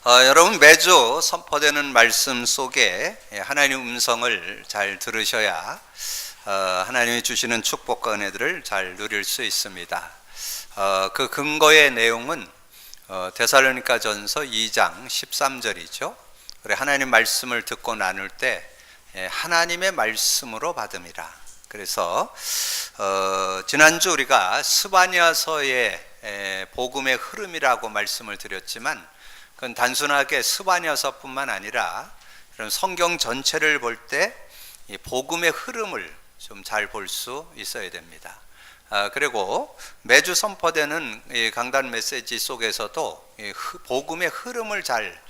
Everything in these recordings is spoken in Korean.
여러분 매주 선포되는 말씀 속에 하나님의 음성을 잘 들으셔야 하나님이 주시는 축복과 은혜들을 잘 누릴 수 있습니다. 그 근거의 내용은 데살로니가전서 2장 13절이죠. 그래 하나님 말씀을 듣고 나눌 때 하나님의 말씀으로 받음이라. 그래서 지난주 우리가 스바냐서의 복음의 흐름이라고 말씀을 드렸지만 그건 단순하게 스바냐서뿐만 아니라 이런 성경 전체를 볼 때 이 복음의 흐름을 좀 잘 볼 수 있어야 됩니다. 그리고 매주 선포되는 이 강단 메시지 속에서도 이 복음의 흐름을 잘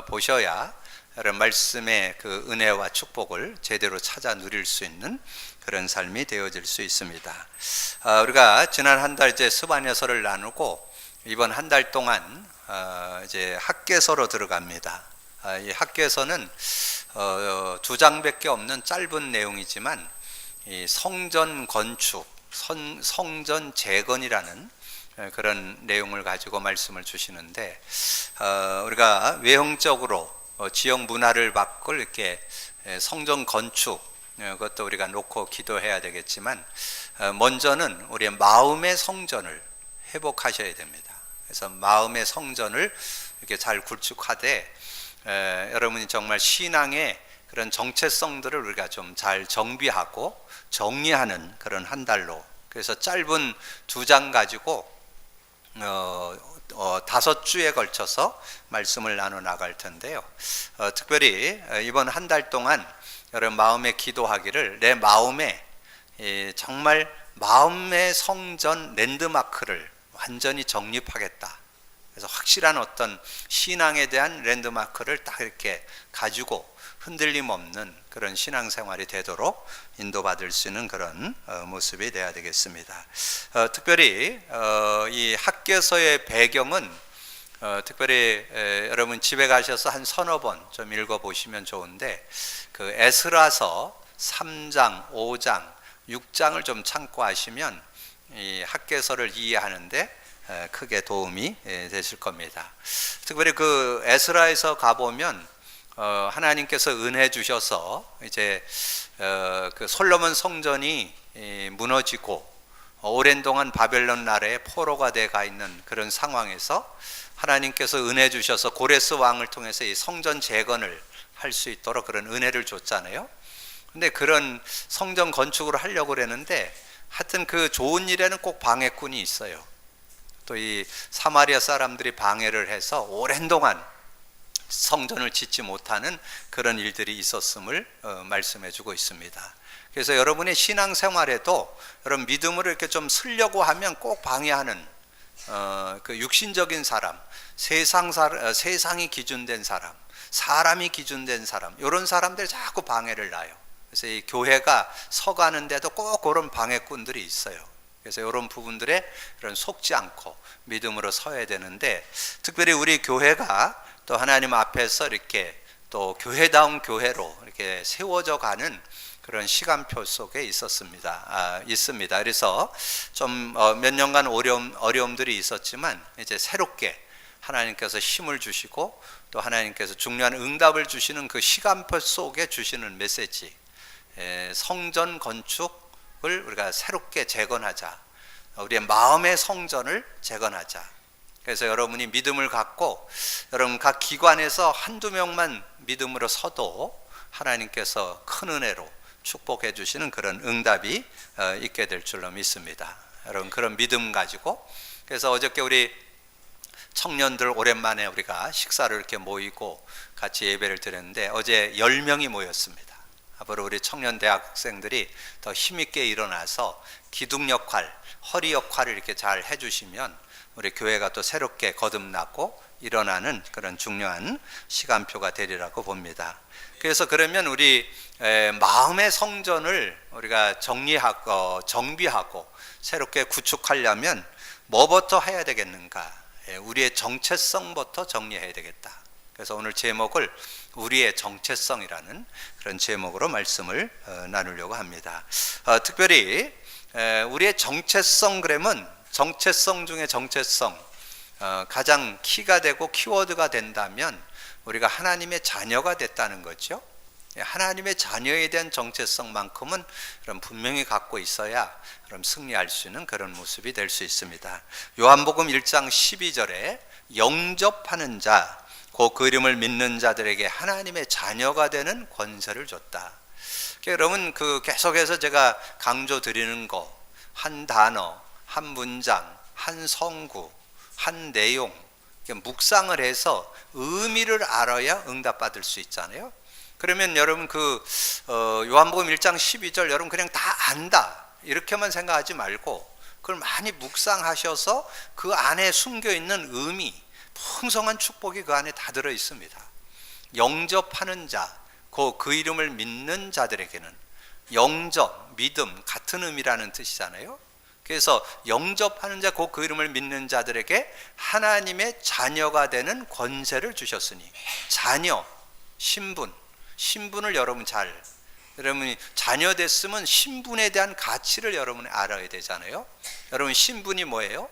보셔야 이런 말씀의 그 은혜와 축복을 제대로 찾아 누릴 수 있는 그런 삶이 되어질 수 있습니다. 우리가 지난 한 달 이제 스바냐서를 나누고 이번 한 달 동안 이제 학개서로 들어갑니다. 이 학개서는 두 장밖에 없는 짧은 내용이지만 이 성전 건축, 성전 재건이라는 그런 내용을 가지고 말씀을 주시는데 우리가 외형적으로 지역 문화를 바꿀 이렇게 성전 건축 그것도 우리가 놓고 기도해야 되겠지만 먼저는 우리의 마음의 성전을 회복하셔야 됩니다. 그래서 마음의 성전을 이렇게 잘 구축하되 여러분이 정말 신앙의 그런 정체성들을 우리가 좀 잘 정비하고 정리하는 그런 한 달로, 그래서 짧은 두 장 가지고 5주에 걸쳐서 말씀을 나눠 나갈 텐데요. 특별히 이번 한 달 동안 여러분 마음에 기도하기를 내 마음에 정말 마음의 성전 랜드마크를 완전히 정립하겠다. 그래서 확실한 어떤 신앙에 대한 랜드마크를 딱 이렇게 가지고 흔들림 없는 그런 신앙생활이 되도록 인도받을 수 있는 그런 모습이 되어야 되겠습니다. 특별히 이 학개서의 배경은 특별히 여러분 집에 가셔서 한 서너 번 좀 읽어보시면 좋은데 그 에스라서 3장, 5장, 6장을 좀 참고하시면 이 학개서를 이해하는데 크게 도움이 되실 겁니다. 특별히 그 에스라에서 가보면 하나님께서 은혜 주셔서 이제 그 솔로몬 성전이 무너지고 오랜 동안 바벨론 나라의 포로가 돼가 있는 그런 상황에서 하나님께서 은혜 주셔서 고레스 왕을 통해서 이 성전 재건을 할 수 있도록 그런 은혜를 줬잖아요. 근데 그런 성전 건축을 하려고 그랬는데 하여튼 그 좋은 일에는 꼭 방해꾼이 있어요. 또 이 사마리아 사람들이 방해를 해서 오랜 동안 성전을 짓지 못하는 그런 일들이 있었음을 말씀해 주고 있습니다. 그래서 여러분의 신앙생활에도 여러분 믿음을 이렇게 좀 쓰려고 하면 꼭 방해하는 그 육신적인 사람, 세상이 기준된 사람, 사람이 기준된 사람, 이런 사람들이 자꾸 방해를 놔요. 그래서 이 교회가 서가는데도 꼭 그런 방해꾼들이 있어요. 그래서 이런 부분들에 이런 속지 않고 믿음으로 서야 되는데, 특별히 우리 교회가 또 하나님 앞에서 이렇게 또 교회다운 교회로 이렇게 세워져 가는 그런 시간표 속에 있습니다. 그래서 좀 몇 년간 어려움들이 있었지만 이제 새롭게 하나님께서 힘을 주시고 또 하나님께서 중요한 응답을 주시는 그 시간표 속에 주시는 메시지, 성전 건축을 우리가 새롭게 재건하자, 우리의 마음의 성전을 재건하자. 그래서 여러분이 믿음을 갖고 여러분 각 기관에서 한두 명만 믿음으로 서도 하나님께서 큰 은혜로 축복해 주시는 그런 응답이 있게 될 줄로 믿습니다. 여러분 그런 믿음 가지고, 그래서 어저께 우리 청년들 오랜만에 우리가 식사를 이렇게 모이고 같이 예배를 드렸는데 어제 10명이 모였습니다. 앞으로 우리 청년 대학생들이 더 힘있게 일어나서 기둥 역할, 허리 역할을 이렇게 잘 해주시면 우리 교회가 또 새롭게 거듭나고 일어나는 그런 중요한 시간표가 되리라고 봅니다. 그래서 그러면 우리 마음의 성전을 우리가 정리하고 정비하고 새롭게 구축하려면 뭐부터 해야 되겠는가? 우리의 정체성부터 정리해야 되겠다. 그래서 오늘 제목을 우리의 정체성이라는 그런 제목으로 말씀을 나누려고 합니다. 특별히 우리의 정체성 그러면 정체성 중에 정체성, 가장 키가 되고 키워드가 된다면 우리가 하나님의 자녀가 됐다는 거죠. 하나님의 자녀에 대한 정체성만큼은 그럼 분명히 갖고 있어야 그럼 승리할 수 있는 그런 모습이 될 수 있습니다. 요한복음 1장 12절에 영접하는 자, 그 이름을 믿는 자들에게 하나님의 자녀가 되는 권세를 줬다. 여러분 계속해서 제가 강조 드리는 거, 한 단어, 한 문장, 한 성구, 한 내용 묵상을 해서 의미를 알아야 응답받을 수 있잖아요. 그러면 여러분 요한복음 1장 12절 여러분 그냥 다 안다 이렇게만 생각하지 말고 그걸 많이 묵상하셔서 그 안에 숨겨있는 의미, 풍성한 축복이 그 안에 다 들어 있습니다. 영접하는 자, 그 이름을 믿는 자들에게는 영접, 믿음 같은 의미라는 뜻이잖아요. 그래서 영접하는 자, 그 이름을 믿는 자들에게 하나님의 자녀가 되는 권세를 주셨으니, 자녀, 신분을 여러분이 자녀 됐으면 신분에 대한 가치를 여러분이 알아야 되잖아요. 여러분 신분이 뭐예요?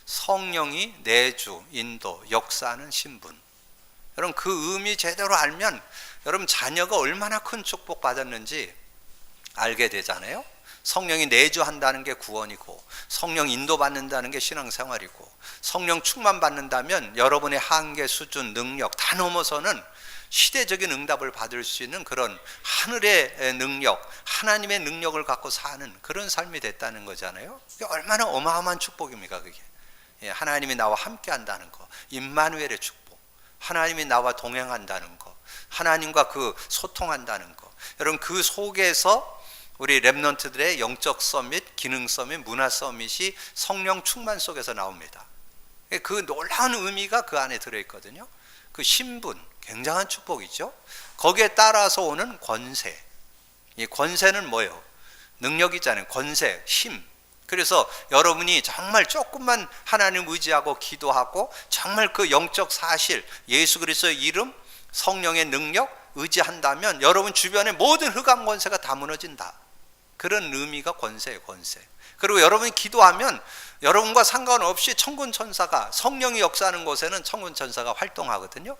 성령이 내주, 인도, 역사하는 신분. 여러분 그 의미 제대로 알면 여러분 자녀가 얼마나 큰 축복 받았는지 알게 되잖아요. 성령이 내주한다는 게 구원이고, 성령 인도받는다는 게 신앙생활이고, 성령 충만받는다면 여러분의 한계, 수준, 능력 다 넘어서는 시대적인 응답을 받을 수 있는 그런 하늘의 능력, 하나님의 능력을 갖고 사는 그런 삶이 됐다는 거잖아요. 얼마나 어마어마한 축복입니까 그게. 하나님이 나와 함께 한다는 거, 임마누엘의 축복, 하나님이 나와 동행한다는 거, 하나님과 소통한다는 거. 여러분 그 속에서 우리 렘넌트들의 영적 서밋, 기능 서밋, 문화 서밋이 성령 충만 속에서 나옵니다. 그 놀라운 의미가 그 안에 들어있거든요. 그 신분, 굉장한 축복이죠. 거기에 따라서 오는 권세. 이 권세는 뭐예요? 능력이잖아요. 권세, 힘. 그래서 여러분이 정말 조금만 하나님 의지하고 기도하고 정말 그 영적 사실, 예수 그리스도의 이름, 성령의 능력 의지한다면 여러분 주변의 모든 흑암 권세가 다 무너진다. 그런 의미가 권세예요, 권세. 그리고 여러분이 기도하면 여러분과 상관없이 천군 천사가, 성령이 역사하는 곳에는 천군 천사가 활동하거든요.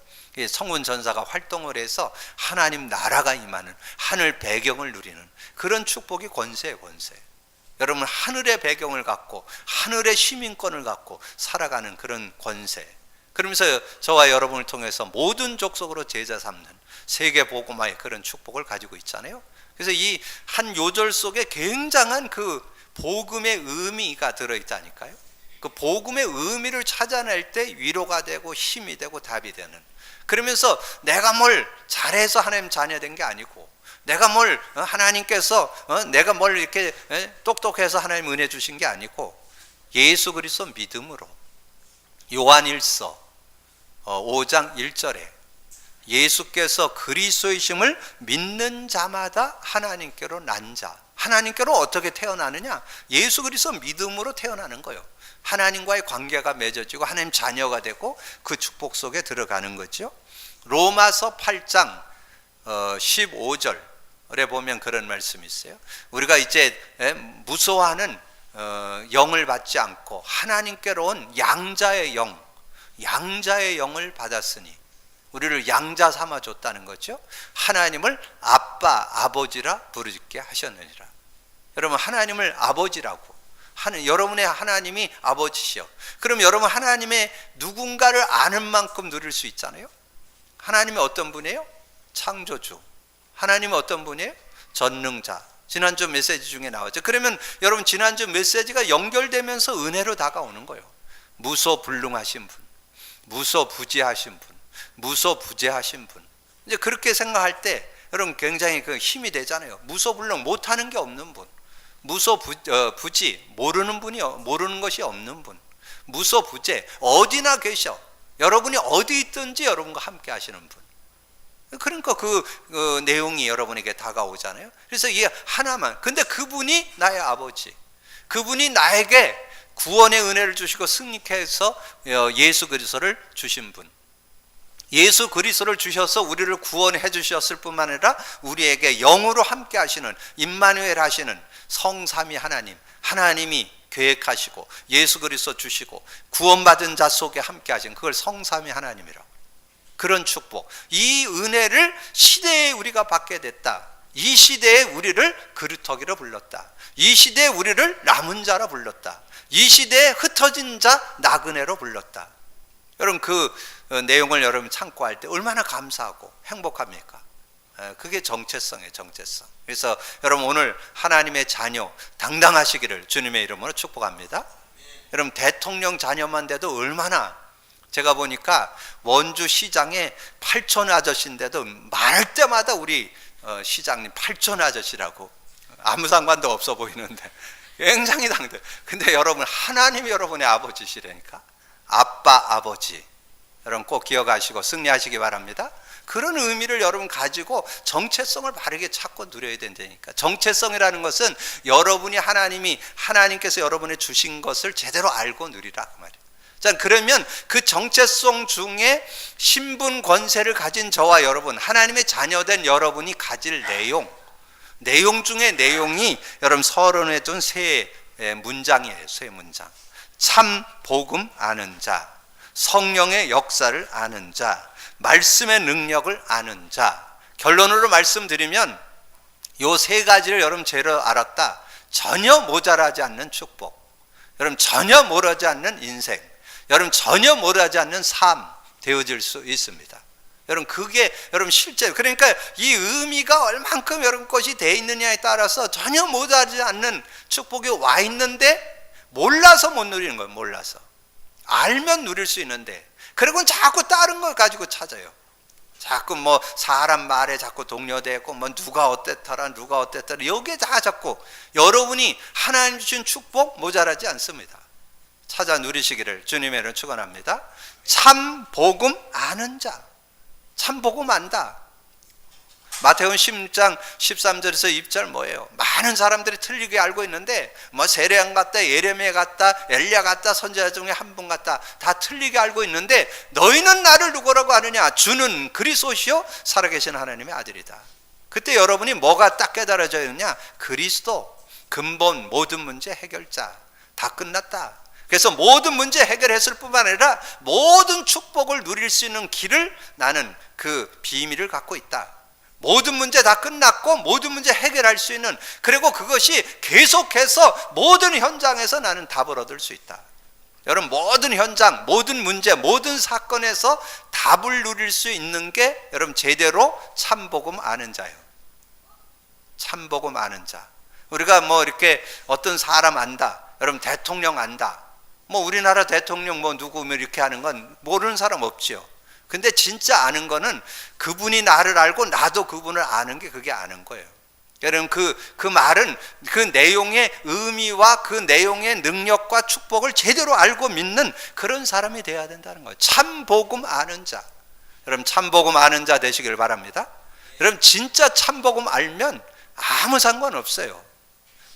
천군 천사가 활동을 해서 하나님 나라가 임하는, 하늘 배경을 누리는 그런 축복이 권세예요, 권세. 여러분 하늘의 배경을 갖고 하늘의 시민권을 갖고 살아가는 그런 권세. 그러면서 저와 여러분을 통해서 모든 족속으로 제자 삼는 세계 복음화의 그런 축복을 가지고 있잖아요. 그래서 이 한 요절 속에 굉장한 그 복음의 의미가 들어있다니까요. 그 복음의 의미를 찾아낼 때 위로가 되고 힘이 되고 답이 되는. 그러면서 내가 뭘 잘해서 하나님 자녀된 게 아니고, 내가 뭘 하나님께서 내가 뭘 이렇게 똑똑해서 하나님 은혜 주신 게 아니고, 예수 그리스도 믿음으로. 요한일서 5장 1절에 예수께서 그리스도이심을 믿는 자마다 하나님께로 난 자. 하나님께로 어떻게 태어나느냐? 예수 그리스도 믿음으로 태어나는 거예요. 하나님과의 관계가 맺어지고 하나님 자녀가 되고 그 축복 속에 들어가는 거죠. 로마서 8장 15절에 보면 그런 말씀이 있어요. 우리가 이제 무서워하는 영을 받지 않고 하나님께로 온 양자의 영을 받았으니 우리를 양자 삼아줬다는 거죠. 하나님을 아빠, 아버지라 부르게 하셨느니라. 여러분 하나님을 아버지라고, 여러분의 하나님이 아버지시여. 그럼 여러분 하나님의 누군가를 아는 만큼 누릴 수 있잖아요. 하나님이 어떤 분이에요? 창조주. 하나님은 어떤 분이에요? 전능자. 지난주 메시지 중에 나왔죠. 그러면 여러분 지난주 메시지가 연결되면서 은혜로 다가오는 거예요. 무소불능하신 분, 무소부지하신 분, 무소부재하신 분. 이제 그렇게 생각할 때 여러분 굉장히 그 힘이 되잖아요. 무소불능, 못하는 게 없는 분, 무소부지, 모르는 것이 없는 분, 무소부재, 어디나 계셔. 여러분이 어디 있든지 여러분과 함께 하시는 분. 그러니까 그 내용이 여러분에게 다가오잖아요. 그래서 이 하나만. 근데 그분이 나의 아버지, 그분이 나에게 구원의 은혜를 주시고 승리케 해서 예수 그리스도를 주신 분. 예수 그리스도를 주셔서 우리를 구원해 주셨을 뿐만 아니라 우리에게 영으로 함께 하시는, 임마누엘 하시는 성삼위 하나님이 계획하시고 예수 그리스도 주시고 구원받은 자 속에 함께 하신 그걸 성삼위 하나님이라고. 그런 축복, 이 은혜를 시대에 우리가 받게 됐다. 이 시대에 우리를 그루터기로 불렀다. 이 시대에 우리를 남은 자로 불렀다. 이 시대에 흩어진 자 나그네로 불렀다. 여러분 그 내용을 여러분 참고할 때 얼마나 감사하고 행복합니까? 그게 정체성이에요. 정체성. 그래서 여러분 오늘 하나님의 자녀 당당하시기를 주님의 이름으로 축복합니다. 여러분 대통령 자녀만 돼도 얼마나, 제가 보니까 원주 시장에 팔촌 아저씨인데도 말할 때마다 우리 시장님 팔촌 아저씨라고, 아무 상관도 없어 보이는데 굉장히 당대. 근데 여러분 하나님이 여러분의 아버지시라니까. 아빠 아버지 여러분 꼭 기억하시고 승리하시기 바랍니다. 그런 의미를 여러분 가지고 정체성을 바르게 찾고 누려야 된다니까. 정체성이라는 것은 여러분이 하나님께서 여러분의 주신 것을 제대로 알고 누리라 그 말이에요. 자, 그러면 그 정체성 중에 신분 권세를 가진 저와 여러분, 하나님의 자녀된 여러분이 가질 내용 중에 내용이 여러분 서론에 둔 세 문장이에요. 세 문장. 참 복음 아는 자, 성령의 역사를 아는 자, 말씀의 능력을 아는 자. 결론으로 말씀드리면 요 세 가지를 여러분 제대로 알았다. 전혀 모자라지 않는 축복, 여러분 전혀 모자라지 않는 인생, 여러분 전혀 모자라지 않는 삶 되어질 수 있습니다. 여러분 그게 여러분 실제, 그러니까 이 의미가 얼만큼 여러분 것이 되어 있느냐에 따라서 전혀 모자라지 않는 축복이 와 있는데 몰라서 못 누리는 거예요. 몰라서. 알면 누릴 수 있는데, 그리고 자꾸 다른 걸 가지고 찾아요. 자꾸 뭐 사람 말에 자꾸 동요되고 뭐 누가 어땠더라 여기에 다 자꾸 여러분이 하나님 주신 축복 모자라지 않습니다. 찾아 누리시기를 주님의 이름으로 축원합니다. 참 복음 아는 자, 참 복음 안다. 마태복음 16장 13절에서 2절 뭐예요? 많은 사람들이 틀리게 알고 있는데 뭐 세례양 같다, 예레미야 같다, 엘리야 같다, 선지자 중에 한 분 같다, 다 틀리게 알고 있는데 너희는 나를 누구라고 아느냐? 주는 그리스도시요 살아계신 하나님의 아들이다. 그때 여러분이 뭐가 딱 깨달아져야 되느냐? 그리스도, 근본 모든 문제 해결자. 다 끝났다. 그래서 모든 문제 해결했을 뿐만 아니라 모든 축복을 누릴 수 있는 길을 나는 그 비밀을 갖고 있다. 모든 문제 다 끝났고 모든 문제 해결할 수 있는, 그리고 그것이 계속해서 모든 현장에서 나는 답을 얻을 수 있다. 여러분 모든 현장, 모든 문제, 모든 사건에서 답을 누릴 수 있는 게 여러분 제대로 참복음 아는 자예요. 참복음 아는 자. 우리가 뭐 이렇게 어떤 사람 안다, 여러분 대통령 안다, 뭐 우리나라 대통령 뭐 누구 이렇게 하는 건 모르는 사람 없지요. 근데 진짜 아는 거는 그분이 나를 알고 나도 그분을 아는 게 그게 아는 거예요. 여러분 그 말은 그 내용의 의미와 그 내용의 능력과 축복을 제대로 알고 믿는 그런 사람이 돼야 된다는 거예요. 참 복음 아는 자. 여러분 참 복음 아는 자 되시길 바랍니다. 여러분 진짜 참 복음 알면 아무 상관없어요.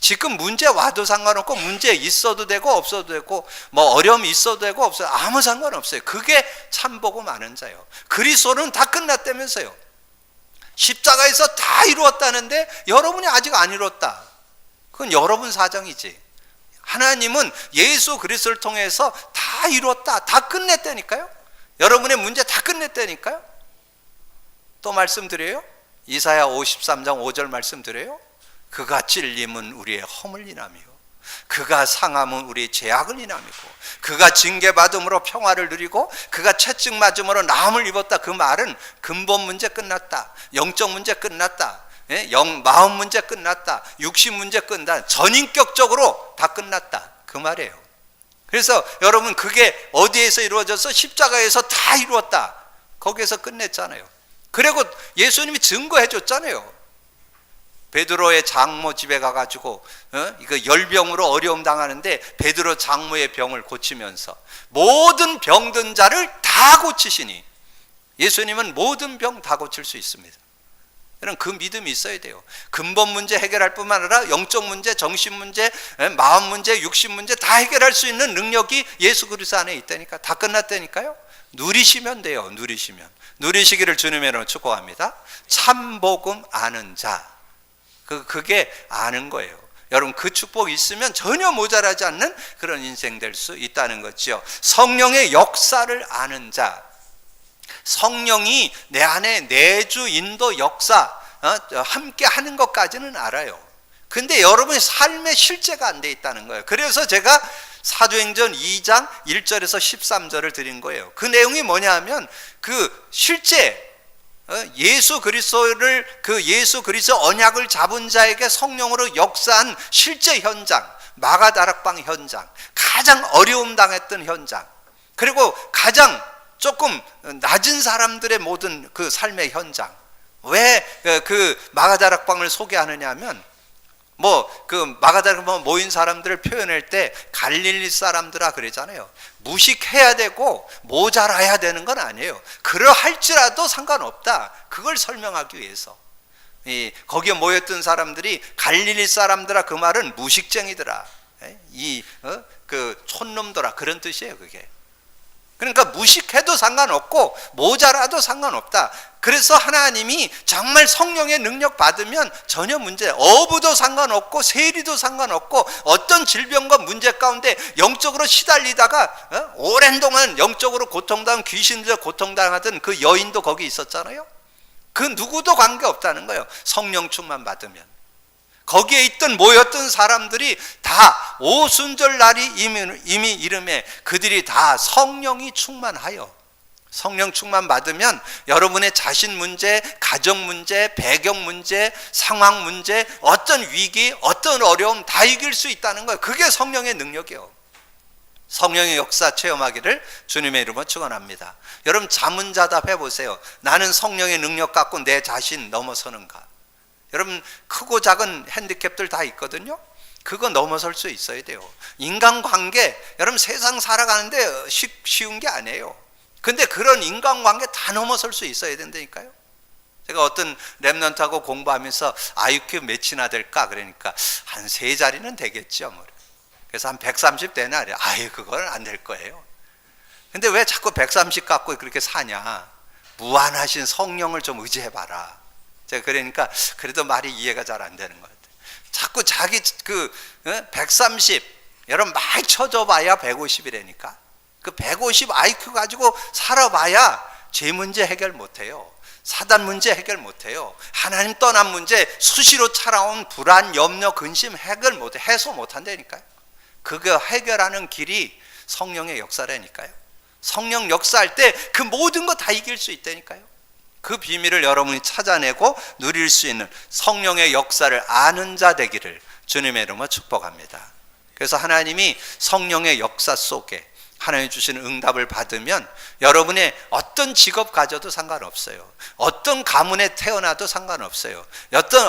지금 문제 와도 상관없고 문제 있어도 되고 없어도 되고 뭐 어려움이 있어도 되고 없어도 아무 상관없어요. 그게 참복음 아는 자예요. 그리스도는 다 끝났다면서요. 십자가에서 다 이루었다는데 여러분이 아직 안 이뤘다. 그건 여러분 사정이지. 하나님은 예수 그리스도를 통해서 다 이뤘다, 다 끝냈다니까요. 여러분의 문제 다 끝냈다니까요. 또 말씀드려요. 이사야 53장 5절 말씀드려요. 그가 찔림은 우리의 허물 인함이요, 그가 상함은 우리의 죄악을 인함이고, 그가 징계받음으로 평화를 누리고 그가 채찍 맞음으로 나음을 입었다. 그 말은 근본 문제 끝났다, 영적 문제 끝났다, 마음 문제 끝났다, 육신 문제 끝났다, 전인격적으로 다 끝났다 그 말이에요. 그래서 여러분 그게 어디에서 이루어져서 십자가에서 다 이루었다, 거기에서 끝냈잖아요. 그리고 예수님이 증거해 줬잖아요. 베드로의 장모 집에 가가지고 이거 열병으로 어려움 당하는데 베드로 장모의 병을 고치면서 모든 병든 자를 다 고치시니, 예수님은 모든 병 다 고칠 수 있습니다. 여러분 그 믿음이 있어야 돼요. 근본 문제 해결할 뿐만 아니라 영적 문제, 정신 문제, 마음 문제, 육신 문제 다 해결할 수 있는 능력이 예수 그리스도 안에 있다니까. 다 끝났다니까요. 누리시면 돼요. 누리시기를 주님의 이름으로 축복합니다. 참 복음 아는 자, 그게 아는 거예요. 여러분 그 축복이 있으면 전혀 모자라지 않는 그런 인생 될 수 있다는 거죠. 성령의 역사를 아는 자, 성령이 내 안에 내주 인도 역사 함께 하는 것까지는 알아요. 근데 여러분의 삶의 실제가 안 돼 있다는 거예요. 그래서 제가 사도행전 2장 1절에서 13절을 드린 거예요. 그 내용이 뭐냐 하면 그 실제 예수 그리스도를 그 예수 그리스도 언약을 잡은 자에게 성령으로 역사한 실제 현장, 마가다락방 현장, 가장 어려움 당했던 현장, 그리고 가장 조금 낮은 사람들의 모든 그 삶의 현장. 왜 그 마가다락방을 소개하느냐 하면 그 마가다락방 모인 사람들을 표현할 때 갈릴리 사람들아 그러잖아요. 무식해야 되고 모자라야 되는 건 아니에요. 그러할지라도 상관없다. 그걸 설명하기 위해서 거기에 모였던 사람들이 갈릴리 사람들아, 그 말은 무식쟁이더라, 그 촌놈들아, 그런 뜻이에요. 그게 그러니까 무식해도 상관없고 모자라도 상관없다. 그래서 하나님이 정말 성령의 능력 받으면 전혀 문제, 어부도 상관없고 세리도 상관없고 어떤 질병과 문제 가운데 영적으로 시달리다가 오랜 동안 영적으로 고통당한, 귀신들 고통당하던 그 여인도 거기 있었잖아요. 그 누구도 관계없다는 거예요. 성령 충만 받으면. 거기에 있던 모였던 사람들이 다 오순절 날이 이미 이름에 그들이 다 성령이 충만하여, 성령 충만 받으면 여러분의 자신 문제, 가정 문제, 배경 문제, 상황 문제, 어떤 위기, 어떤 어려움 다 이길 수 있다는 거예요. 그게 성령의 능력이에요. 성령의 역사 체험하기를 주님의 이름으로 축원합니다. 여러분 자문자답 해보세요. 나는 성령의 능력 갖고 내 자신 넘어서는가? 여러분 크고 작은 핸디캡들 다 있거든요. 그거 넘어설 수 있어야 돼요. 인간관계, 여러분 세상 살아가는데 쉬운 게 아니에요. 근데 그런 인간관계 다 넘어설 수 있어야 된다니까요. 제가 어떤 랩런트하고 공부하면서 IQ 몇이나 될까 그러니까 한 3자리는 되겠죠. 그래서 한 130 되나 그래요. 그건 안 될 거예요. 근데 왜 자꾸 130 갖고 그렇게 사냐? 무한하신 성령을 좀 의지해봐라. 제가 그러니까 그래도 말이 이해가 잘 안 되는 것 같아요. 자꾸 자기 130 여러분 많이 쳐줘봐야 150이라니까. 그 150 IQ 가지고 살아봐야 죄 문제 해결 못해요. 사단 문제 해결 못해요. 하나님 떠난 문제, 수시로 찾아온 불안, 염려, 근심 해결 못해, 해소 못한다니까요. 그거 해결하는 길이 성령의 역사라니까요. 성령 역사할 때 그 모든 거 다 이길 수 있다니까요. 그 비밀을 여러분이 찾아내고 누릴 수 있는 성령의 역사를 아는 자 되기를 주님의 이름으로 축복합니다. 그래서 하나님이 성령의 역사 속에 하나님 주시는 응답을 받으면 여러분의 어떤 직업 가져도 상관없어요. 어떤 가문에 태어나도 상관없어요.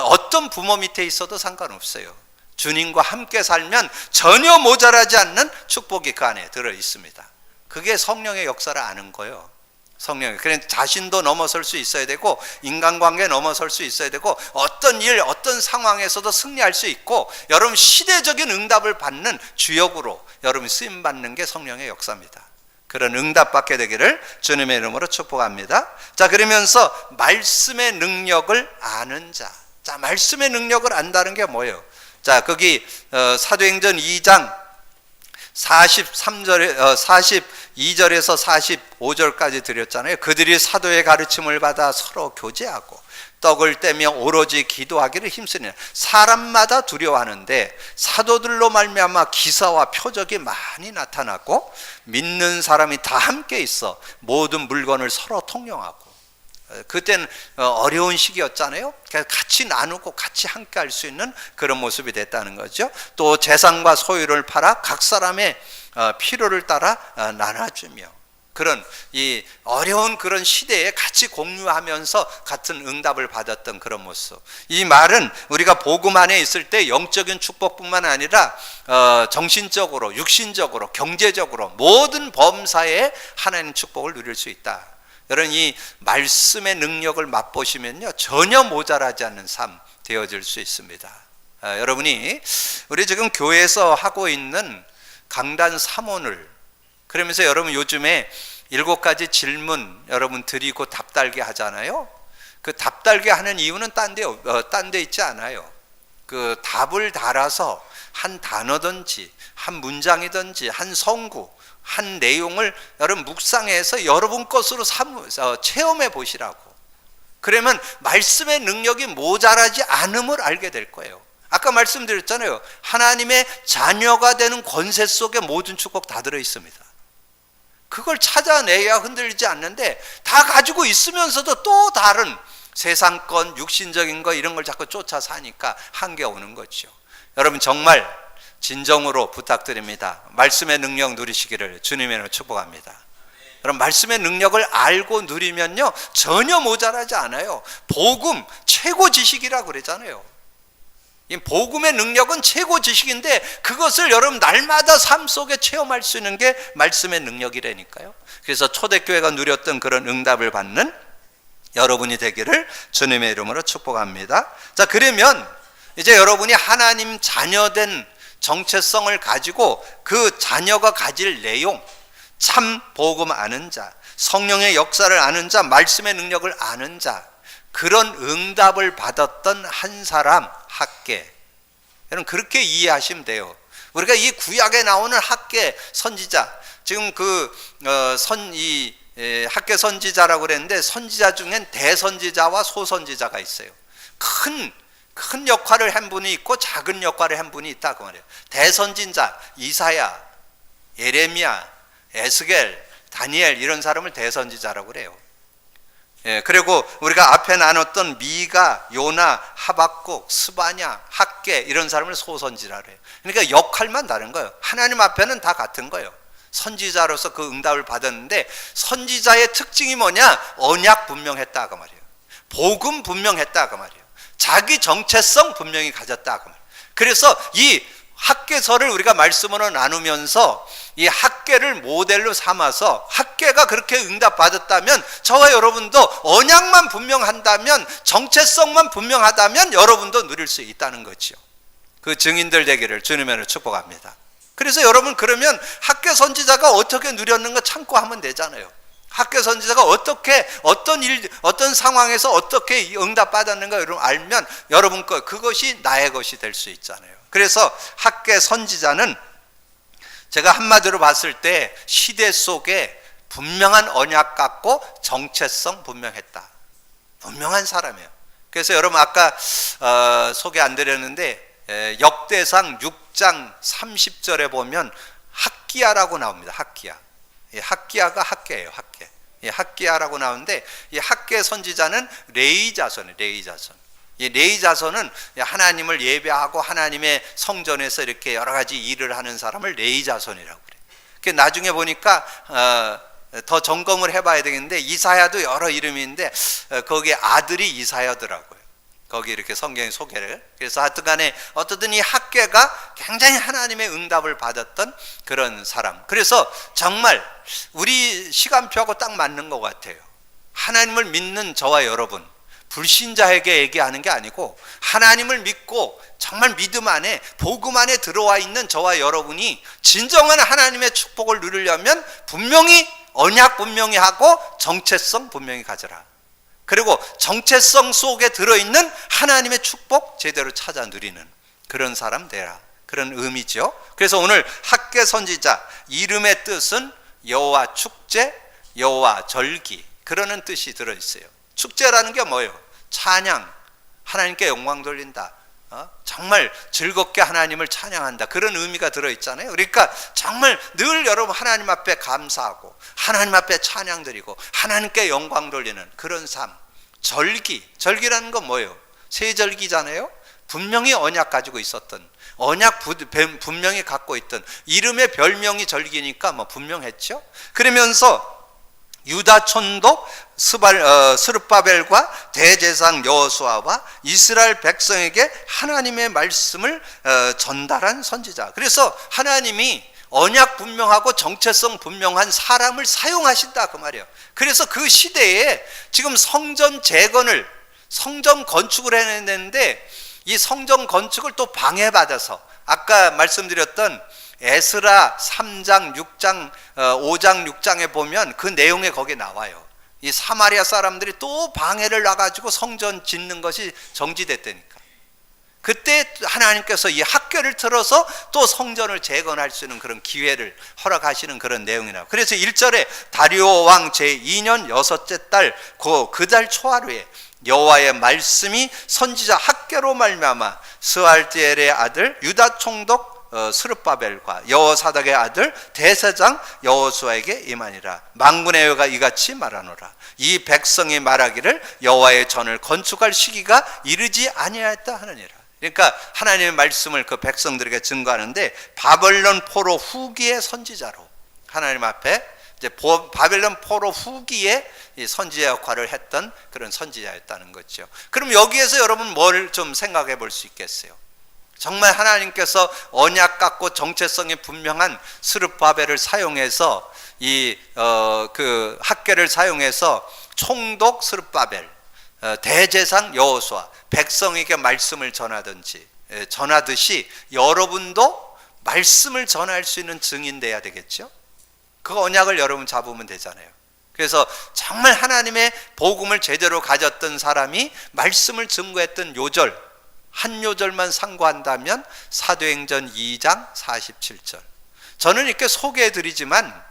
어떤 부모 밑에 있어도 상관없어요. 주님과 함께 살면 전혀 모자라지 않는 축복이 그 안에 들어 있습니다. 그게 성령의 역사를 아는 거예요. 성령, 그래서 자신도 넘어설 수 있어야 되고 인간관계 넘어설 수 있어야 되고 어떤 일, 어떤 상황에서도 승리할 수 있고 여러분 시대적인 응답을 받는 주역으로 여러분이 쓰임받는 게 성령의 역사입니다. 그런 응답 받게 되기를 주님의 이름으로 축복합니다. 자, 그러면서 말씀의 능력을 아는 자. 자, 말씀의 능력을 안다는 게 뭐예요? 자, 거기 사도행전 2장 42절에서 45절까지 드렸잖아요. 그들이 사도의 가르침을 받아 서로 교제하고 떡을 떼며 오로지 기도하기를 힘쓰니 사람마다 두려워하는데 사도들로 말미암아 기사와 표적이 많이 나타났고 믿는 사람이 다 함께 있어 모든 물건을 서로 통용하고. 그때는 어려운 시기였잖아요. 같이 나누고 같이 함께 할 수 있는 그런 모습이 됐다는 거죠. 또 재산과 소유를 팔아 각 사람의 필요를 따라 나눠주며 그런 이 어려운 그런 시대에 같이 공유하면서 같은 응답을 받았던 그런 모습. 이 말은 우리가 복음 안에 있을 때 영적인 축복뿐만 아니라 정신적으로, 육신적으로, 경제적으로 모든 범사에 하나님 축복을 누릴 수 있다. 여러분 이 말씀의 능력을 맛보시면요 전혀 모자라지 않는 삶 되어질 수 있습니다. 여러분이 우리 지금 교회에서 하고 있는 강단 3원을 그러면서 여러분 요즘에 7가지 질문 여러분 드리고 답달게 하잖아요. 그 답달게 하는 이유는 딴 데 있지 않아요. 그 답을 달아서 한 단어든지 한 문장이든지 한 성구 한 내용을 여러분 묵상해서 여러분 것으로 체험해 보시라고. 그러면 말씀의 능력이 모자라지 않음을 알게 될 거예요. 아까 말씀드렸잖아요. 하나님의 자녀가 되는 권세 속에 모든 축복 다 들어 있습니다. 그걸 찾아내야 흔들리지 않는데 다 가지고 있으면서도 또 다른 세상권, 육신적인 거 이런 걸 자꾸 쫓아 사니까 한계가 오는 거죠. 여러분 정말 진정으로 부탁드립니다. 말씀의 능력 누리시기를 주님의 이름으로 축복합니다. 여러분 말씀의 능력을 알고 누리면요 전혀 모자라지 않아요. 복음 최고 지식이라고 그러잖아요. 이 복음의 능력은 최고 지식인데 그것을 여러분 날마다 삶 속에 체험할 수 있는 게 말씀의 능력이라니까요. 그래서 초대교회가 누렸던 그런 응답을 받는 여러분이 되기를 주님의 이름으로 축복합니다. 자, 그러면 이제 여러분이 하나님 자녀된 정체성을 가지고 그 자녀가 가질 내용, 참 복음 아는 자, 성령의 역사를 아는 자, 말씀의 능력을 아는 자, 그런 응답을 받았던 한 사람, 학계. 여러분 그렇게 이해하시면 돼요. 우리가 이 구약에 나오는 학계 선지자, 지금 학계 선지자라고 그랬는데 선지자 중엔 대선지자와 소선지자가 있어요. 큰 역할을 한 분이 있고 작은 역할을 한 분이 있다고 말해요. 대선지자 이사야, 예레미야, 에스겔, 다니엘 이런 사람을 대선지자라고 그래요. 예, 그리고 우리가 앞에 나눴던 미가, 요나, 하박국, 스바냐, 학계 이런 사람을 소선지자라고 해요. 그러니까 역할만 다른 거예요. 하나님 앞에는 다 같은 거예요. 선지자로서 그 응답을 받았는데 선지자의 특징이 뭐냐? 언약 분명했다 그 말이에요. 복음 분명했다 그 말이에요. 자기 정체성 분명히 가졌다 그 말이에요. 그래서 이 학계서를 우리가 말씀으로 나누면서 이 학계를 모델로 삼아서 학계가 그렇게 응답받았다면 저와 여러분도 언약만 분명한다면 정체성만 분명하다면 여러분도 누릴 수 있다는 거죠. 그 증인들 되기를 주님으로 축복합니다. 그래서 여러분 그러면 학계 선지자가 어떻게 누렸는가 참고 하면 되잖아요. 학계 선지자가 어떤 상황에서 어떻게 응답받았는가 여러분 알면 여러분 그것이 나의 것이 될 수 있잖아요. 그래서 학계 선지자는 제가 한마디로 봤을 때 시대 속에 분명한 언약 갖고 정체성 분명했다. 분명한 사람이에요. 그래서 여러분 아까 소개 안 드렸는데 역대상 6장 30절에 보면 학기야라고 나옵니다. 학기야. 학기야가 학계예요. 학계. 학기야라고 나오는데 이 학계 선지자는 레위 자손이에요. 레위 자손. 이 레위 자손은 하나님을 예배하고 하나님의 성전에서 이렇게 여러 가지 일을 하는 사람을 레위 자손이라고 그래요. 나중에 보니까 더 점검을 해봐야 되겠는데 이사야도 여러 이름이 있는데 거기에 아들이 이사야더라고요. 거기 이렇게 성경의 소개를. 그래서 하여튼간에 어떻든 이 학계가 굉장히 하나님의 응답을 받았던 그런 사람. 그래서 정말 우리 시간표하고 딱 맞는 것 같아요. 하나님을 믿는 저와 여러분, 불신자에게 얘기하는 게 아니고 하나님을 믿고 정말 믿음 안에 복음 안에 들어와 있는 저와 여러분이 진정한 하나님의 축복을 누리려면 분명히 언약 분명히 하고 정체성 분명히 가져라. 그리고 정체성 속에 들어있는 하나님의 축복 제대로 찾아 누리는 그런 사람 되라. 그런 의미죠. 그래서 오늘 학계 선지자 이름의 뜻은 여호와 축제, 여호와 절기 그러는 뜻이 들어있어요. 축제라는 게 뭐예요? 찬양, 하나님께 영광 돌린다. 정말 즐겁게 하나님을 찬양한다. 그런 의미가 들어있잖아요. 그러니까 정말 늘 여러분 하나님 앞에 감사하고 하나님 앞에 찬양 드리고 하나님께 영광 돌리는 그런 삶. 절기, 절기라는 건 뭐예요? 세절기잖아요. 분명히 언약 가지고 있었던, 언약 분명히 갖고 있던, 이름의 별명이 절기니까 뭐 분명했죠. 그러면서 유다 촌독 스룹바벨과 대제사장 여호수아와 이스라엘 백성에게 하나님의 말씀을 전달한 선지자. 그래서 하나님이 언약 분명하고 정체성 분명한 사람을 사용하신다 그 말이에요. 그래서 그 시대에 지금 성전 재건을, 성전 건축을 해냈는데 이 성전 건축을 또 방해받아서 아까 말씀드렸던 에스라 3장, 6장, 5장, 6장에 보면 그 내용에 거기에 나와요. 이 사마리아 사람들이 또 방해를 놔가지고 성전 짓는 것이 정지됐다니까. 그때 하나님께서 이 학교를 틀어서 또 성전을 재건할 수 있는 그런 기회를 허락하시는 그런 내용이라. 그래서 1절에 다리오 왕 제2년 여섯째 달 그 달 초하루에 여호와의 말씀이 선지자 학교로 말미암아 스알디엘의 아들 유다 총독 스룹바벨과 여호사닥의 아들 대제사장 여호수아에게 임하니라. 만군의 여호와가 이같이 말하노라. 이 백성이 말하기를 여호와의 전을 건축할 시기가 이르지 아니하였다 하느니라. 그러니까 하나님의 말씀을 그 백성들에게 증거하는데 바벨론 포로 후기의 선지자로 하나님 앞에 이제 바벨론 포로 후기에 선지자 역할을 했던 그런 선지자였다는 거죠. 그럼 여기에서 여러분 뭘 좀 생각해 볼 수 있겠어요? 정말 하나님께서 언약 갖고 정체성이 분명한 스룹바벨을 사용해서 그 학계를 사용해서 총독 스룹바벨, 대제사장 여호수아, 백성에게 말씀을 전하듯이 여러분도 말씀을 전할 수 있는 증인 돼야 되겠죠. 그 언약을 여러분 잡으면 되잖아요. 그래서 정말 하나님의 복음을 제대로 가졌던 사람이 말씀을 증거했던 요절, 한 요절만 상고한다면 사도행전 2장 47절. 저는 이렇게 소개해 드리지만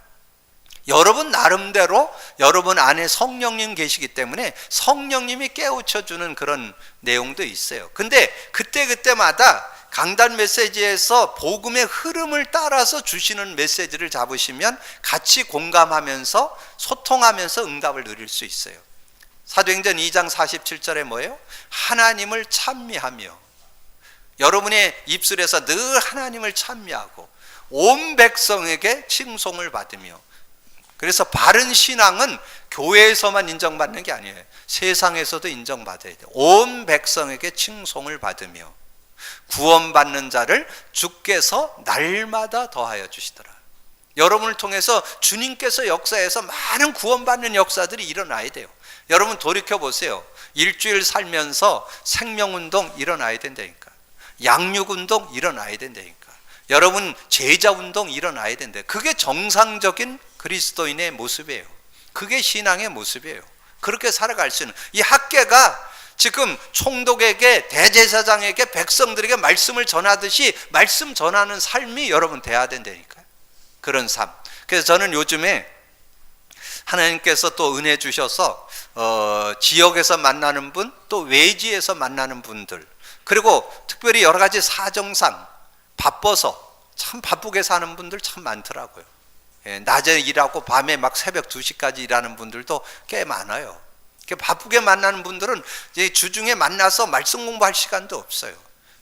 여러분 나름대로 여러분 안에 성령님 계시기 때문에 성령님이 깨우쳐주는 그런 내용도 있어요. 근데 그때마다 강단 메시지에서 복음의 흐름을 따라서 주시는 메시지를 잡으시면 같이 공감하면서 소통하면서 응답을 누릴 수 있어요. 사도행전 2장 47절에 뭐예요? 하나님을 찬미하며, 여러분의 입술에서 늘 하나님을 찬미하고 온 백성에게 칭송을 받으며. 그래서 바른 신앙은 교회에서만 인정받는 게 아니에요. 세상에서도 인정받아야 돼요. 온 백성에게 칭송을 받으며 구원받는 자를 주께서 날마다 더하여 주시더라. 여러분을 통해서 주님께서 역사에서 많은 구원받는 역사들이 일어나야 돼요. 여러분 돌이켜 보세요. 일주일 살면서 생명운동 일어나야 된다니까. 양육운동 일어나야 된다니까. 여러분 제자운동 일어나야 된다. 그게 정상적인 그리스도인의 모습이에요. 그게 신앙의 모습이에요. 그렇게 살아갈 수 있는 이 학계가 지금 총독에게 대제사장에게 백성들에게 말씀을 전하듯이 말씀 전하는 삶이 여러분 돼야 된다니까요. 그런 삶. 그래서 저는 요즘에 하나님께서 또 은혜 주셔서 지역에서 만나는 분, 또 외지에서 만나는 분들, 그리고 특별히 여러 가지 사정상 바빠서 참 바쁘게 사는 분들 참 많더라고요. 낮에 일하고 밤에 막 새벽 2시까지 일하는 분들도 꽤 많아요. 바쁘게 만나는 분들은 주중에 만나서 말씀 공부할 시간도 없어요.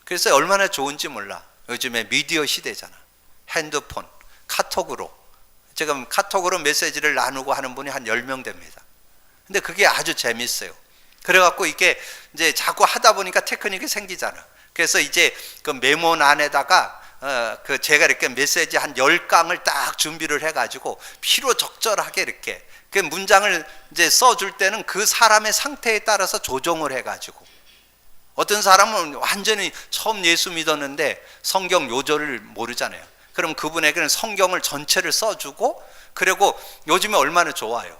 그래서 얼마나 좋은지 몰라. 요즘에 미디어 시대잖아. 핸드폰, 카톡으로. 지금 카톡으로 메시지를 나누고 하는 분이 한 10명 됩니다. 근데 그게 아주 재밌어요. 그래갖고 이게 이제 자꾸 하다 보니까 테크닉이 생기잖아. 그래서 이제 그 메모란에다가 제가 이렇게 메시지 한 10강을 딱 준비를 해가지고 필요 적절하게 이렇게 그 문장을 이제 써줄 때는 그 사람의 상태에 따라서 조정을 해가지고, 어떤 사람은 완전히 처음 예수 믿었는데 성경 요절을 모르잖아요. 그럼 그분에게는 성경을 전체를 써주고, 그리고 요즘에 얼마나 좋아요.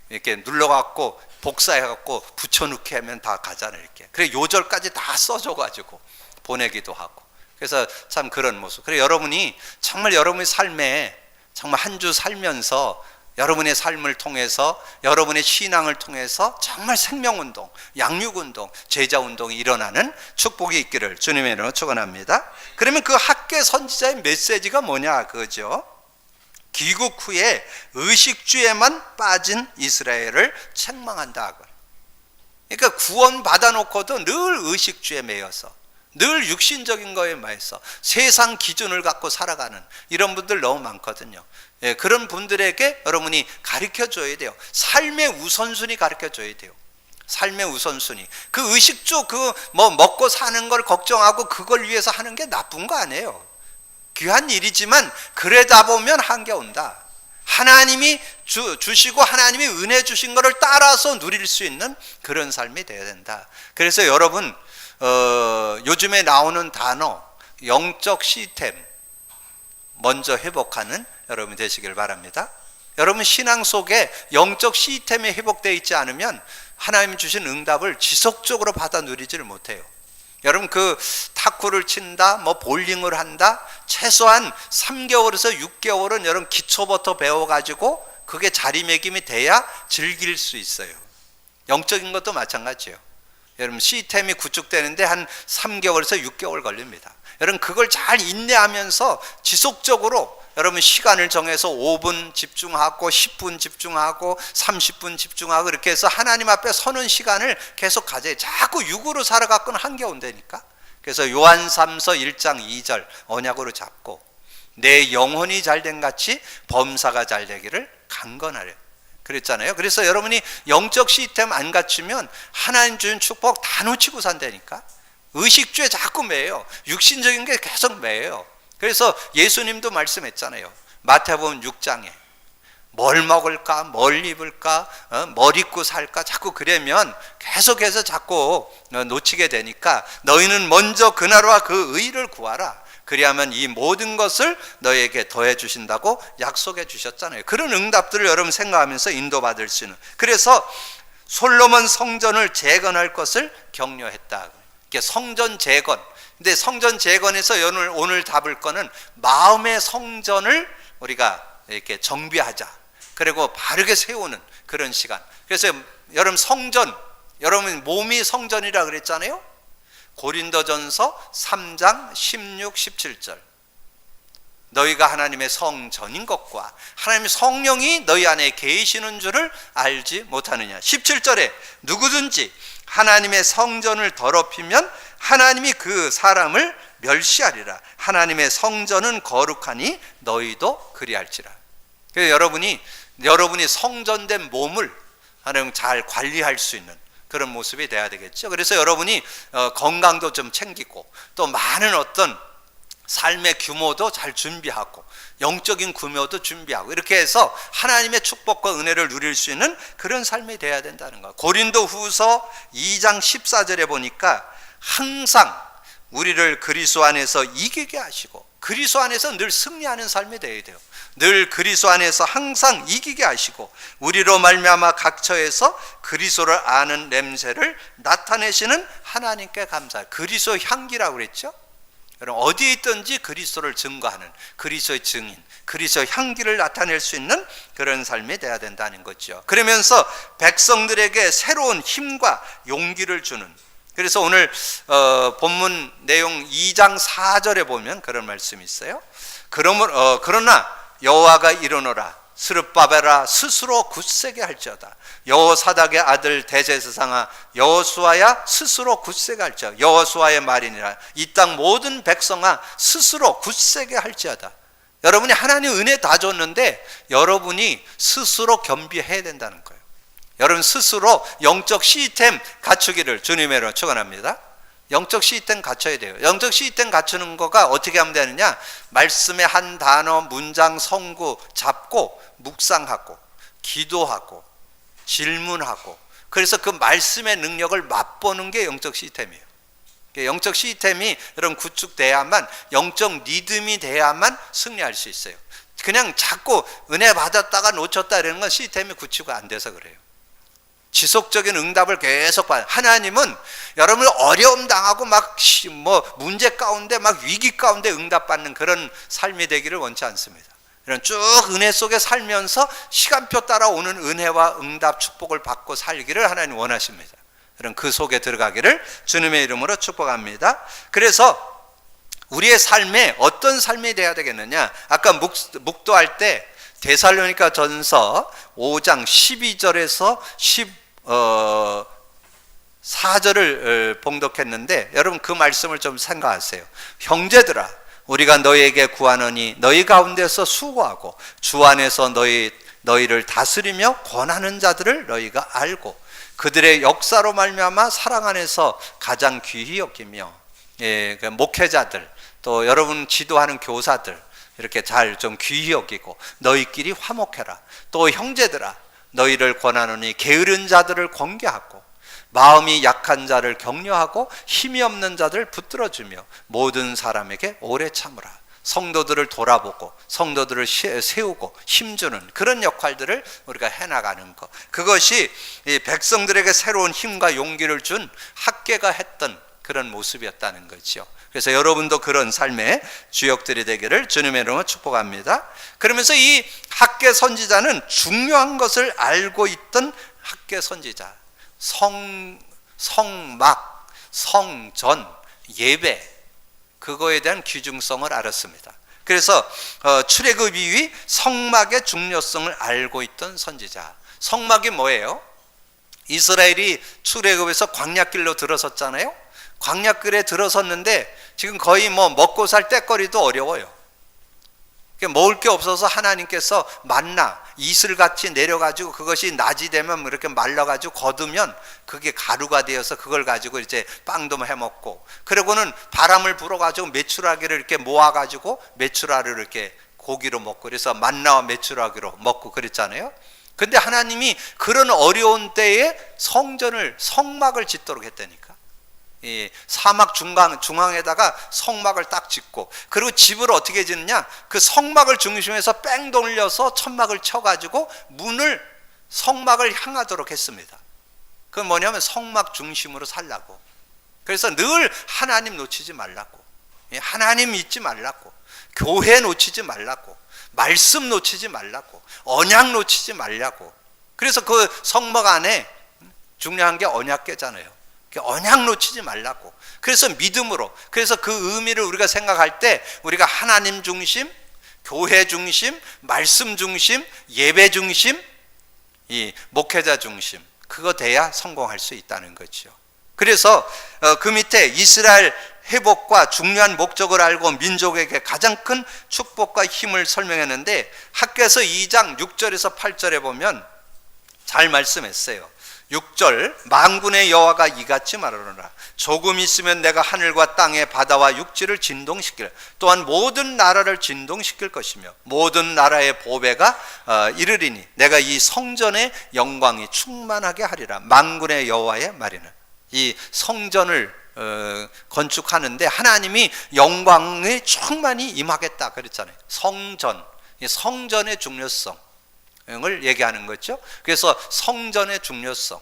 이렇게 눌러갖고 복사해갖고 붙여넣기 하면 다 가잖아요. 이렇게. 그리고 요절까지 다 써줘가지고 보내기도 하고. 그래서 참 그런 모습. 그래서 여러분이 정말 여러분의 삶에 정말 한 주 살면서 여러분의 삶을 통해서, 여러분의 신앙을 통해서 정말 생명운동, 양육운동, 제자운동이 일어나는 축복이 있기를 주님의 이름으로 축원합니다. 그러면 그 학계 선지자의 메시지가 뭐냐 그거죠. 귀국 후에 의식주에만 빠진 이스라엘을 책망한다. 그러니까 구원 받아놓고도 늘 의식주에 매여서, 늘 육신적인 거에 매여서 세상 기준을 갖고 살아가는 이런 분들 너무 많거든요. 그런 분들에게 여러분이 가르쳐줘야 돼요. 삶의 우선순위 가르쳐줘야 돼요. 삶의 우선순위. 그 의식주 먹고 사는 걸 걱정하고 그걸 위해서 하는 게 나쁜 거 아니에요. 귀한 일이지만 그러다 보면 한계 온다. 하나님이 주시고 하나님이 은혜 주신 것을 따라서 누릴 수 있는 그런 삶이 되어야 된다. 그래서 여러분 요즘에 나오는 단어 영적 시스템 먼저 회복하는 여러분 되시길 바랍니다. 여러분 신앙 속에 영적 시스템이 회복되어 있지 않으면 하나님 주신 응답을 지속적으로 받아 누리지를 못해요. 여러분 그 탁구를 친다, 뭐 볼링을 한다, 최소한 3개월에서 6개월은 여러분 기초부터 배워가지고 그게 자리매김이 돼야 즐길 수 있어요. 영적인 것도 마찬가지예요. 여러분 시스템이 구축되는데 한 3개월에서 6개월 걸립니다. 여러분 그걸 잘 인내하면서 지속적으로 여러분 시간을 정해서 5분 집중하고 10분 집중하고 30분 집중하고 이렇게 해서 하나님 앞에 서는 시간을 계속 가져야 자꾸 육으로 살아갖고는 한계 온다니까. 그래서 요한삼서 1장 2절 언약으로 잡고 내 영혼이 잘된 같이 범사가 잘되기를 강건하려 그랬잖아요. 그래서 여러분이 영적 시스템 안 갖추면 하나님 주신 축복 다 놓치고 산다니까. 의식주에 자꾸 매여요. 육신적인 게 계속 매여요. 그래서 예수님도 말씀했잖아요. 마태복음 6장에 뭘 먹을까, 뭘 입을까, 뭘 입고 살까 자꾸 그러면 계속해서 자꾸 놓치게 되니까 너희는 먼저 그 나라와 그 의를 구하라. 그리하면 이 모든 것을 너에게 더해 주신다고 약속해 주셨잖아요. 그런 응답들을 여러분 생각하면서 인도받을 수 있는. 그래서 솔로몬 성전을 재건할 것을 격려했다. 이게 성전 재건. 근데 성전 재건에서 오늘 답을 거는 마음의 성전을 우리가 이렇게 정비하자. 그리고 바르게 세우는 그런 시간. 그래서 여러분 성전, 여러분 몸이 성전이라 그랬잖아요. 고린도전서 3장 16, 17절. 너희가 하나님의 성전인 것과 하나님의 성령이 너희 안에 계시는 줄을 알지 못하느냐. 17절에 누구든지 하나님의 성전을 더럽히면 하나님이 그 사람을 멸시하리라. 하나님의 성전은 거룩하니 너희도 그리할지라. 그래서 여러분이 성전된 몸을 하나님 잘 관리할 수 있는 그런 모습이 돼야 되겠죠. 그래서 여러분이 건강도 좀 챙기고 또 많은 어떤 삶의 규모도 잘 준비하고 영적인 규모도 준비하고 이렇게 해서 하나님의 축복과 은혜를 누릴 수 있는 그런 삶이 돼야 된다는 거. 고린도 후서 2장 14절에 보니까 항상 우리를 그리스도 안에서 이기게 하시고 그리스도 안에서 늘 승리하는 삶이 되어야 돼요. 늘 그리스도 안에서 항상 이기게 하시고 우리로 말미암아 각처에서 그리스도를 아는 냄새를 나타내시는 하나님께 감사. 그리스도 향기라고 그랬죠. 여러분 어디에 있든지 그리스도를 증거하는 그리스도의 증인, 그리스도의 향기를 나타낼 수 있는 그런 삶이 돼야 된다는 거죠. 그러면서 백성들에게 새로운 힘과 용기를 주는. 그래서 오늘 본문 내용 2장 4절에 보면 그런 말씀이 있어요. 그러나 여호와가 이르노라 스룹바벨아 스스로 굳세게 할지어다. 여호사닥의 아들 대제사장아 여호수아야 스스로 굳세게 할지어다. 여호수아의 말이니라 이 땅 모든 백성아 스스로 굳세게 할지어다. 여러분이 하나님 은혜 다 줬는데 여러분이 스스로 겸비해야 된다는 거예요. 여러분 스스로 영적 시스템 갖추기를 주님의 이름으로 축원합니다. 영적 시스템 갖춰야 돼요. 영적 시스템 갖추는 거가 어떻게 하면 되느냐? 말씀의 한 단어, 문장, 성구 잡고 묵상하고 기도하고 질문하고 그래서 그 말씀의 능력을 맛보는 게 영적 시스템이에요. 영적 시스템이 여러분 구축돼야만 영적 리듬이 돼야만 승리할 수 있어요. 그냥 자꾸 은혜 받았다가 놓쳤다 이러는 건 시스템이 구축이 안 돼서 그래요. 지속적인 응답을 계속 받아요. 하나님은 여러분을 어려움 당하고 막 문제 가운데 막 위기 가운데 응답받는 그런 삶이 되기를 원치 않습니다. 이런 쭉 은혜 속에 살면서 시간표 따라 오는 은혜와 응답 축복을 받고 살기를 하나님 원하십니다. 그런 그 속에 들어가기를 주님의 이름으로 축복합니다. 그래서 우리의 삶에 어떤 삶이 돼야 되겠느냐? 아까 묵도할 때 데살로니가 전서 5장 12절에서 14절을 봉독했는데 여러분 그 말씀을 좀 생각하세요. 형제들아 우리가 너희에게 구하노니 너희 가운데서 수고하고 주 안에서 너희를 다스리며 권하는 자들을 너희가 알고 그들의 역사로 말미암아 사랑 안에서 가장 귀히 여기며 목회자들 또 여러분 지도하는 교사들 이렇게 잘 좀 귀히 여기고 너희끼리 화목해라. 또 형제들아 너희를 권하노니 게으른 자들을 권계하고 마음이 약한 자를 격려하고 힘이 없는 자들을 붙들어주며 모든 사람에게 오래 참으라. 성도들을 돌아보고 성도들을 세우고 힘주는 그런 역할들을 우리가 해나가는 것, 그것이 이 백성들에게 새로운 힘과 용기를 준 학개가 했던 그런 모습이었다는 거죠. 그래서 여러분도 그런 삶의 주역들이 되기를 주님의 이름으로 축복합니다. 그러면서 이 학계 선지자는 중요한 것을 알고 있던 학계 선지자, 성막, 성전, 예배, 그거에 대한 귀중성을 알았습니다. 그래서 출애굽 이후 성막의 중요성을 알고 있던 선지자. 성막이 뭐예요? 이스라엘이 출애굽에서 광야길로 들어섰잖아요. 광야길에 들어섰는데 지금 거의 먹고 살 때거리도 어려워요. 먹을 게 없어서 하나님께서 만나 이슬같이 내려가지고 그것이 낮이 되면 이렇게 말라가지고 거두면 그게 가루가 되어서 그걸 가지고 이제 빵도 해먹고, 그리고는 바람을 불어가지고 메추라기를 이렇게 모아가지고 메추라를 이렇게 고기로 먹고, 그래서 만나와 메추라기로 먹고 그랬잖아요. 근데 하나님이 그런 어려운 때에 성막을 짓도록 했다니까. 이 사막 중앙에다가 성막을 딱 짓고, 그리고 집을 어떻게 짓느냐, 그 성막을 중심에서 뺑 돌려서 천막을 쳐가지고 문을 성막을 향하도록 했습니다. 그건 뭐냐면 성막 중심으로 살라고. 그래서 늘 하나님 놓치지 말라고, 하나님 잊지 말라고, 교회 놓치지 말라고, 말씀 놓치지 말라고, 언약 놓치지 말라고. 그래서 그 성막 안에 중요한 게 언약궤잖아요. 언약 놓치지 말라고. 그래서 믿음으로, 그래서 그 의미를 우리가 생각할 때 우리가 하나님 중심, 교회 중심, 말씀 중심, 예배 중심, 이 목회자 중심, 그거 돼야 성공할 수 있다는 거죠. 그래서 그 밑에 이스라엘 회복과 중요한 목적을 알고 민족에게 가장 큰 축복과 힘을 설명했는데, 학개서 2장 6절에서 8절에 보면 잘 말씀했어요. 6절, 만군의 여호와가 이같이 말하노라. 조금 있으면 내가 하늘과 땅의 바다와 육지를 진동시킬, 또한 모든 나라를 진동시킬 것이며 모든 나라의 보배가 이르리니 내가 이 성전의 영광이 충만하게 하리라. 만군의 여호와의 말이는, 이 성전을 건축하는데 하나님이 영광이 충만히 임하겠다 그랬잖아요. 성전의 중요성 을 얘기하는 거죠. 그래서 성전의 중요성,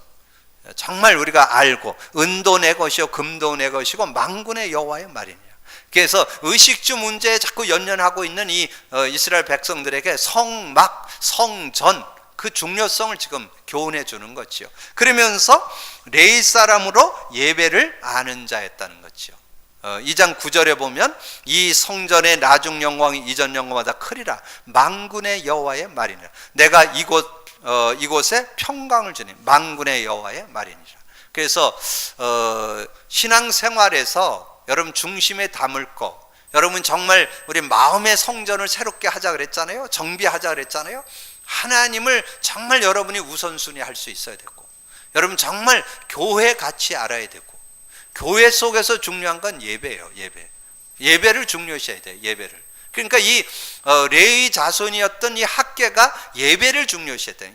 정말 우리가 알고, 은도 내 것이요 금도 내 것이고 만군의 여호와의 말이니라. 그래서 의식주 문제에 자꾸 연연하고 있는 이 이스라엘 백성들에게 성막, 성전, 그 중요성을 지금 교훈해 주는 거지요. 그러면서 레위 사람으로 예배를 아는 자였다는 거지요. 2장 9절에 보면 이 성전의 나중 영광이 이전 영광보다 크리라. 만군의 여호와의 말이니라. 내가 이곳에 평강을 주니 만군의 여호와의 말이니라. 그래서 신앙생활에서 여러분 중심에 담을 거, 여러분 정말 우리 마음의 성전을 새롭게 하자 그랬잖아요. 정비하자 그랬잖아요. 하나님을 정말 여러분이 우선순위 할 수 있어야 되고, 여러분 정말 교회 같이 알아야 되고, 교회 속에서 중요한 건 예배예요. 예배를 중요시해야 돼요. 예배를. 그러니까 이 레위 자손이었던 이 학개가 예배를 중요시했대요.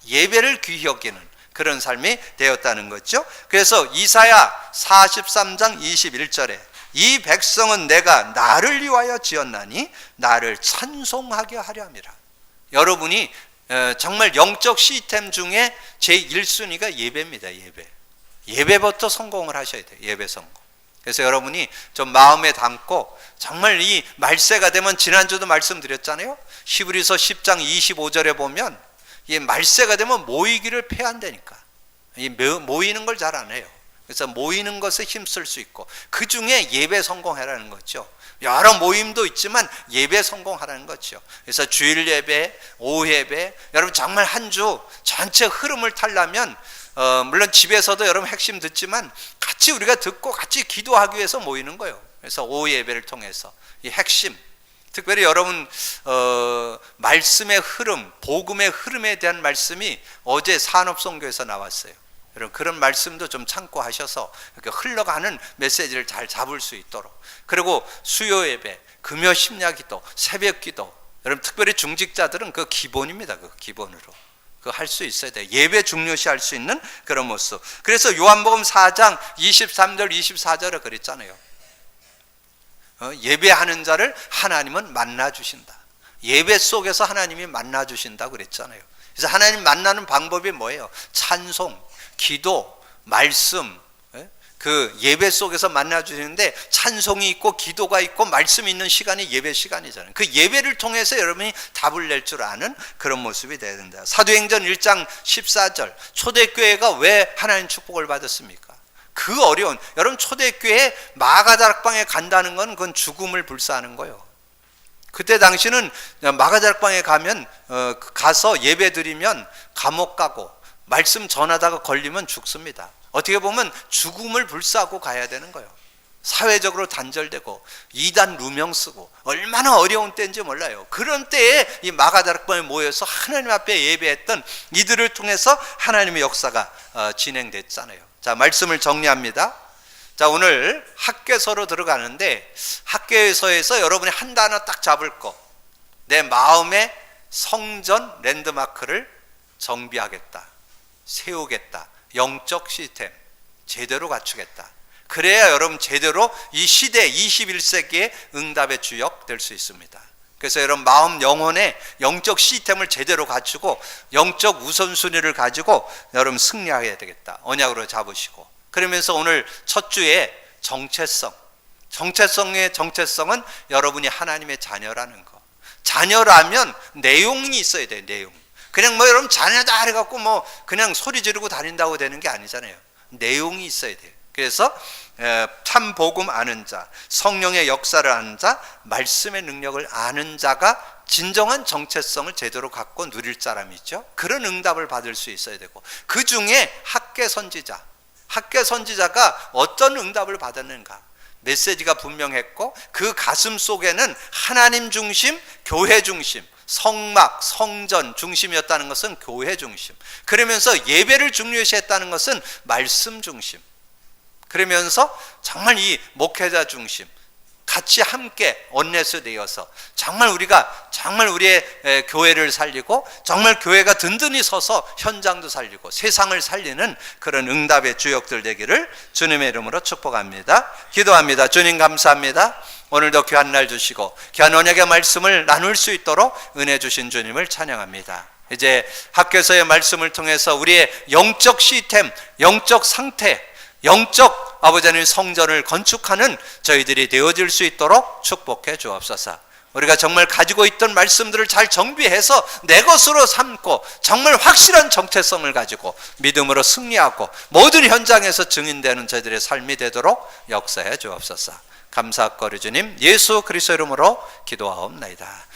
예배를 귀히 여기는 그런 삶이 되었다는 거죠. 그래서 이사야 43장 21절에 이 백성은 내가 나를 위하여 지었나니 나를 찬송하게 하려 함이라. 여러분이 정말 영적 시스템 중에 제1순위가 예배입니다. 예배부터 성공을 하셔야 돼요. 예배 성공. 그래서 여러분이 좀 마음에 담고, 정말 이 말세가 되면, 지난주도 말씀드렸잖아요. 히브리서 10장 25절에 보면 이 말세가 되면 모이기를 폐한다니까. 모이는 걸 잘 안 해요. 그래서 모이는 것에 힘쓸 수 있고, 그 중에 예배 성공하라는 거죠. 여러 모임도 있지만 예배 성공하라는 거죠. 그래서 주일 예배, 오후 예배, 여러분 정말 한 주 전체 흐름을 타려면 물론 집에서도 여러분 핵심 듣지만 같이 우리가 듣고 같이 기도하기 위해서 모이는 거예요. 그래서 오후 예배를 통해서 이 핵심, 특별히 여러분 말씀의 흐름, 복음의 흐름에 대한 말씀이 어제 산업선교에서 나왔어요. 여러분 그런 말씀도 좀 참고하셔서 이렇게 흘러가는 메시지를 잘 잡을 수 있도록. 그리고 수요 예배, 금요 심야기도, 새벽기도, 여러분 특별히 중직자들은 그 기본입니다. 그 기본으로 할 수 있어야 돼요. 예배 중요시 할 수 있는 그런 모습. 그래서 요한복음 4장 23절 24절에 그랬잖아요. 예배하는 자를 하나님은 만나 주신다. 예배 속에서 하나님이 만나 주신다고 그랬잖아요. 그래서 하나님 만나는 방법이 뭐예요? 찬송, 기도, 말씀, 그 예배 속에서 만나 주시는데 찬송이 있고 기도가 있고 말씀이 있는 시간이 예배 시간이잖아요. 그 예배를 통해서 여러분이 답을 낼 줄 아는 그런 모습이 되어야 된다. 사도행전 1장 14절 초대교회가 왜 하나님 축복을 받았습니까? 그 어려운, 여러분 초대교회 마가다락방에 간다는 건 그건 죽음을 불사하는 거예요. 그때 당시는 마가다락방에 가면 가서 예배 드리면 감옥 가고 말씀 전하다가 걸리면 죽습니다. 어떻게 보면 죽음을 불사하고 가야 되는 거예요. 사회적으로 단절되고 이단 누명 쓰고 얼마나 어려운 때인지 몰라요. 그런 때에 이 마가다락방에 모여서 하나님 앞에 예배했던 이들을 통해서 하나님의 역사가 진행됐잖아요. 자, 말씀을 정리합니다. 자, 오늘 학개서로 들어가는데 학개서에서 여러분이 한 단어 딱 잡을 거, 내 마음의 성전 랜드마크를 정비하겠다, 세우겠다, 영적 시스템 제대로 갖추겠다. 그래야 여러분 제대로 이 시대 21세기의 응답의 주역 될 수 있습니다. 그래서 여러분 마음 영혼의 영적 시스템을 제대로 갖추고 영적 우선순위를 가지고 여러분 승리해야 되겠다. 언약으로 잡으시고, 그러면서 오늘 첫 주에 정체성의 정체성은 여러분이 하나님의 자녀라는 거. 자녀라면 내용이 있어야 돼요. 내용. 그냥 뭐 여러분 자녀다 해갖고 뭐 그냥 소리 지르고 다닌다고 되는 게 아니잖아요. 내용이 있어야 돼요. 그래서 참 복음 아는 자, 성령의 역사를 아는 자, 말씀의 능력을 아는 자가 진정한 정체성을 제대로 갖고 누릴 사람이죠. 그런 응답을 받을 수 있어야 되고, 그 중에 학개 선지자가 어떤 응답을 받았는가, 메시지가 분명했고 그 가슴 속에는 하나님 중심, 교회 중심, 성막, 성전 중심이었다는 것은 교회 중심, 그러면서 예배를 중요시했다는 것은 말씀 중심, 그러면서 정말 이 목회자 중심, 같이 함께 원내스 되어서 정말 우리가 정말 우리의 교회를 살리고 정말 교회가 든든히 서서 현장도 살리고 세상을 살리는 그런 응답의 주역들 되기를 주님의 이름으로 축복합니다. 기도합니다. 주님 감사합니다. 오늘도 귀한 날 주시고 귀한 언약의 말씀을 나눌 수 있도록 은혜 주신 주님을 찬양합니다. 이제 학교에서의 말씀을 통해서 우리의 영적 시스템, 영적 상태, 영적 아버지 하나님 성전을 건축하는 저희들이 되어질 수 있도록 축복해 주옵소서. 우리가 정말 가지고 있던 말씀들을 잘 정비해서 내 것으로 삼고 정말 확실한 정체성을 가지고 믿음으로 승리하고 모든 현장에서 증인되는 저희들의 삶이 되도록 역사해 주옵소서. 감사거리 주님 예수 그리스도 이름으로 기도하옵나이다.